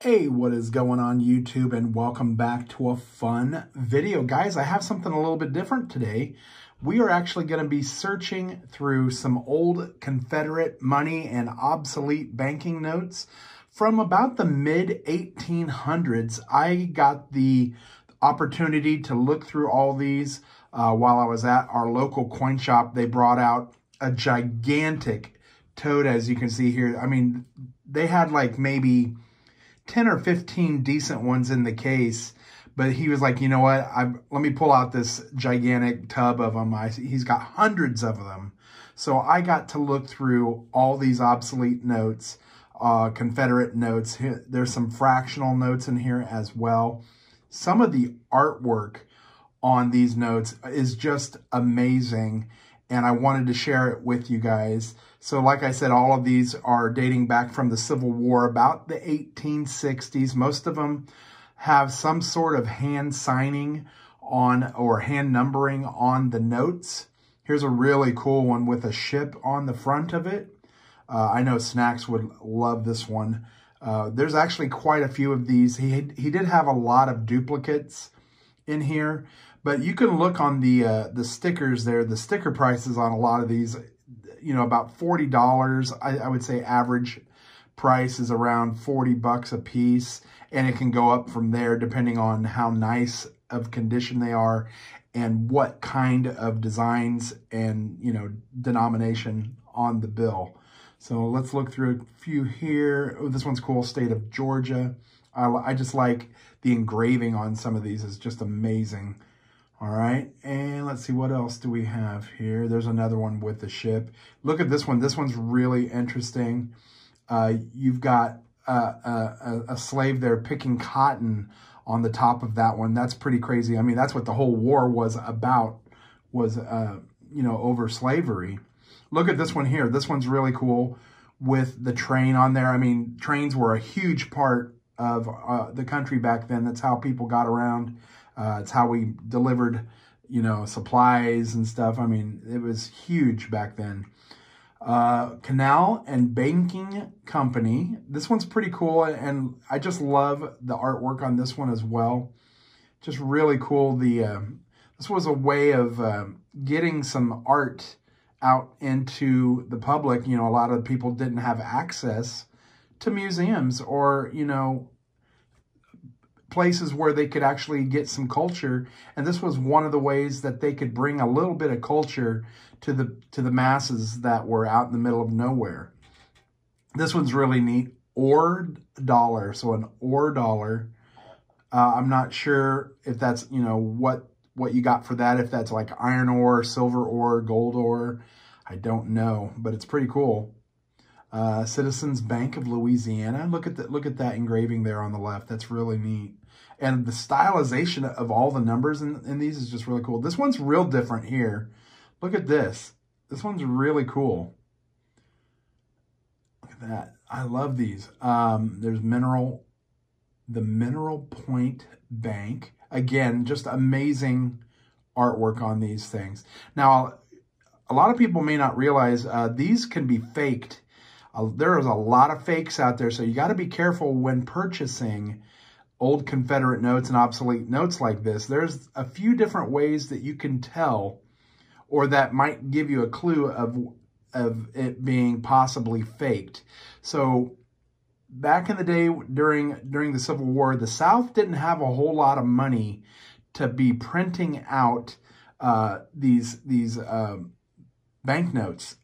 Hey, what is going on YouTube, and welcome back to a fun video. Guys, I have something a little bit different today. We are actually going to be searching through some old Confederate money and obsolete banking notes from about the mid 1800s. I got the opportunity to look through all these while I was at our local coin shop. They brought out a gigantic tote, as you can see here. I mean, they had like maybe 10 or 15 decent ones in the case, but he was like, you know what, let me pull out this gigantic tub of them. He's got hundreds of them. So I got to look through all these obsolete notes, Confederate notes. There's some fractional notes in here as well. Some of the artwork on these notes is just amazing, and I wanted to share it with you guys. So like I said, all of these are dating back from the Civil War, about the 1860s. Most of them have some sort of hand signing on or hand numbering on the notes. Here's a really cool one with a ship on the front of it. I know Snacks would love this one. There's actually quite a few of these. He did have a lot of duplicates in here, but you can look on the stickers there. The sticker prices on a lot of these, you know, about $40. I would say average price is around 40 bucks a piece, and it can go up from there depending on how nice of condition they are and what kind of designs and, you know, denomination on the bill. So let's look through a few here. Oh, this one's cool, state of Georgia. I just like the engraving on some of these is just amazing. All right, and let's see, what else do we have here? There's another one with the ship. Look at this one. This one's really interesting. You've got a slave there picking cotton on the top of that one. That's pretty crazy. I mean, that's what the whole war was about, was, you know, over slavery. Look at this one here. This one's really cool with the train on there. I mean, trains were a huge part of the country back then. That's how people got around. It's how we delivered, you know, supplies and stuff. I mean, it was huge back then. Canal and Banking Company. This one's pretty cool, and I just love the artwork on this one as well. Just really cool. This was a way of getting some art out into the public. You know, a lot of people didn't have access to museums or, you know, places where they could actually get some culture, and this was one of the ways that they could bring a little bit of culture to the masses that were out in the middle of nowhere. This one's really neat. Ore dollar, so an ore dollar. I'm not sure if that's, you know, what you got for that, if that's like iron ore, silver ore, gold ore. I don't know, but it's pretty cool. Citizens Bank of Louisiana. Look at that engraving there on the left. That's really neat. And the stylization of all the numbers in these is just really cool. This one's real different here. Look at this. This one's really cool. Look at that. I love these. There's the Mineral Point Bank. Again, just amazing artwork on these things. Now, a lot of people may not realize these can be faked. There is a lot of fakes out there, so you got to be careful when purchasing old Confederate notes and obsolete notes like this. There's a few different ways that you can tell, or that might give you a clue of it being possibly faked. So back in the day during the Civil War, the South didn't have a whole lot of money to be printing out these banknotes.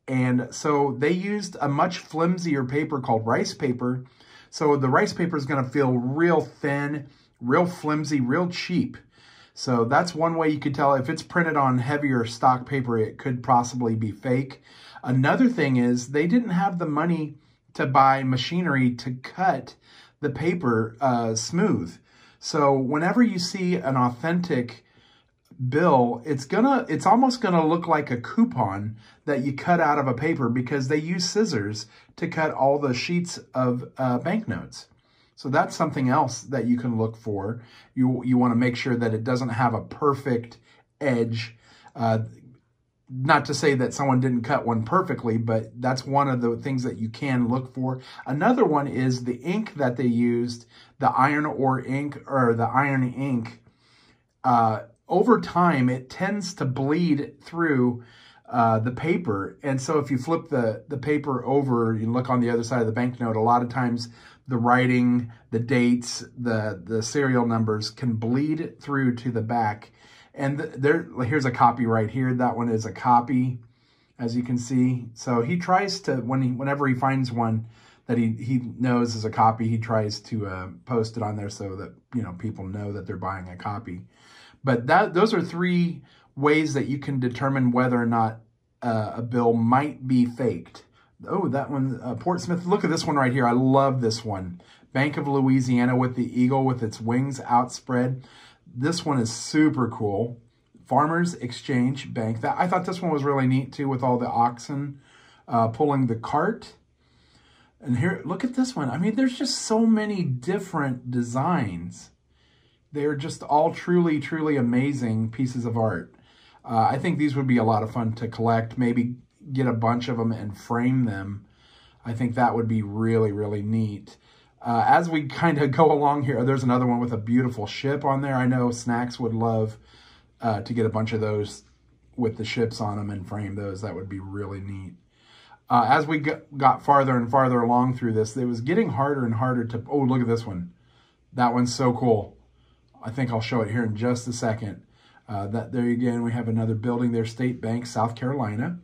And so they used a much flimsier paper called rice paper. So the rice paper is going to feel real thin, real flimsy, real cheap. So that's one way you could tell. If it's printed on heavier stock paper, it could possibly be fake. Another thing is they didn't have the money to buy machinery to cut the paper smooth. So whenever you see an authentic bill, it's almost gonna look like a coupon that you cut out of a paper, because they use scissors to cut all the sheets of banknotes. So that's something else that you can look for. You want to make sure that it doesn't have a perfect edge. Not to say that someone didn't cut one perfectly, but that's one of the things that you can look for. Another one is the ink that they used, the iron ore ink or the iron ink. Over time, it tends to bleed through the paper. And so if you flip the paper over, you look on the other side of the banknote, a lot of times the writing, the dates, the serial numbers can bleed through to the back. And here's a copy right here. That one is a copy, as you can see. So he tries to, whenever he finds one that he knows is a copy, he tries to post it on there so that, you know, people know that they're buying a copy. But those are 3 ways that you can determine whether or not a bill might be faked. Oh, that one, Portsmouth. Look at this one right here. I love this one. Bank of Louisiana with the eagle with its wings outspread. This one is super cool. Farmers Exchange Bank. I thought this one was really neat too, with all the oxen pulling the cart. And here, look at this one. I mean, there's just so many different designs. They're just all truly, truly amazing pieces of art. I think these would be a lot of fun to collect. Maybe get a bunch of them and frame them. I think that would be really, really neat. As we kind of go along here, there's another one with a beautiful ship on there. I know Snacks would love to get a bunch of those with the ships on them and frame those. That would be really neat. As we got farther and farther along through this, it was getting harder and harder to... Oh, look at this one. That one's so cool. I think I'll show it here in just a second. There again, we have another building there, State Bank, South Carolina.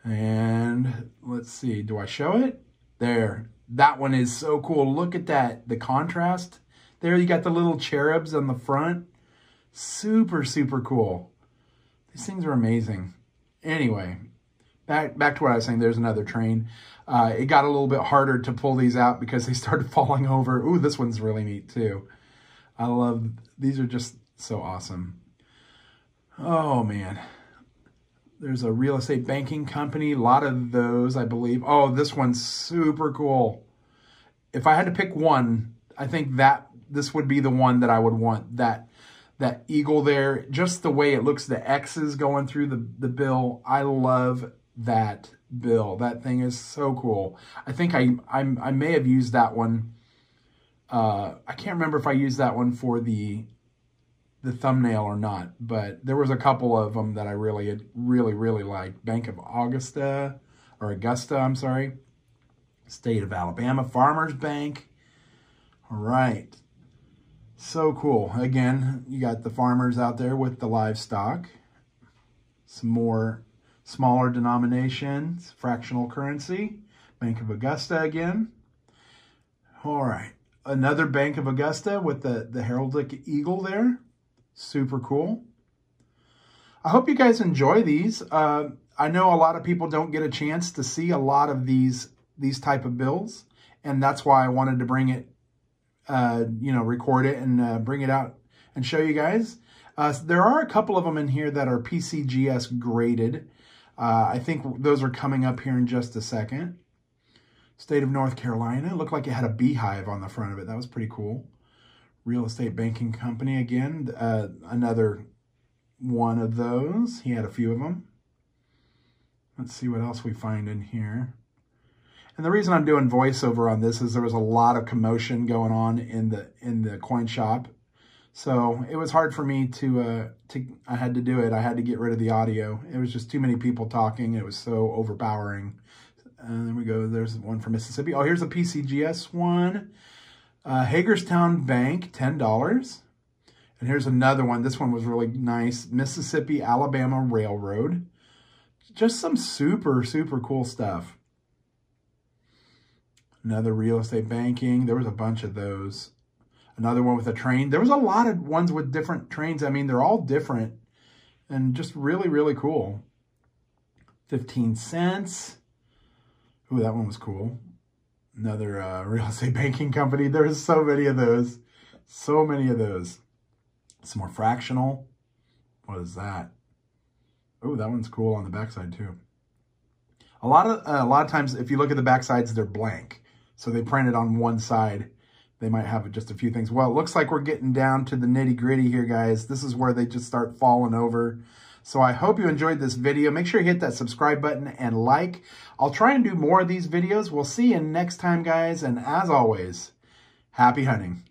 And let's see, do I show it? There. That one is so cool. Look at that, the contrast. There you got the little cherubs on the front. Super, super cool. These things are amazing. Anyway, back to what I was saying. There's another train. It got a little bit harder to pull these out because they started falling over. Ooh, this one's really neat too. I love, these are just so awesome. Oh man. There's a real estate banking company. A lot of those, I believe. Oh, this one's super cool. If I had to pick one, I think this would be the one that I would want. That eagle there, just the way it looks, the X's going through the bill. I love that bill. That thing is so cool. I think I may have used that one. I can't remember if I used that one for the thumbnail or not, but there was a couple of them that I really liked. Bank of Augusta, I'm sorry. State of Alabama, Farmers Bank. All right. So cool. Again, you got the farmers out there with the livestock. Some more smaller denominations, fractional currency. Bank of Augusta again. All right. Another Bank of Augusta with the heraldic eagle there. Super cool. I hope you guys enjoy these. I know a lot of people don't get a chance to see a lot of these type of bills, and that's why I wanted to bring it, record it and bring it out and show you guys. There are a couple of them in here that are PCGS graded. I think those are coming up here in just a second. State of North Carolina. It looked like it had a beehive on the front of it. That was pretty cool. Real estate banking company again. Another one of those. He had a few of them. Let's see what else we find in here. And the reason I'm doing voiceover on this is there was a lot of commotion going on in the coin shop. So it was hard for me I had to do it. I had to get rid of the audio. It was just too many people talking. It was so overpowering. And there we go. There's one for Mississippi. Oh, here's a PCGS one. Hagerstown Bank, $10. And here's another one. This one was really nice. Mississippi Alabama Railroad. Just some super, super cool stuff. Another real estate banking. There was a bunch of those. Another one with a train. There was a lot of ones with different trains. I mean, they're all different and just really, really cool. 15 cents. Ooh, that one was cool. Another real estate banking company. There's so many of those. So many of those. Some more fractional. What is that? Oh, that one's cool on the backside too. A lot of times, if you look at the backsides, they're blank. So they printed on one side. They might have just a few things. Well, it looks like we're getting down to the nitty gritty here, guys. This is where they just start falling over. So I hope you enjoyed this video. Make sure you hit that subscribe button and like. I'll try and do more of these videos. We'll see you next time, guys. And as always, happy hunting.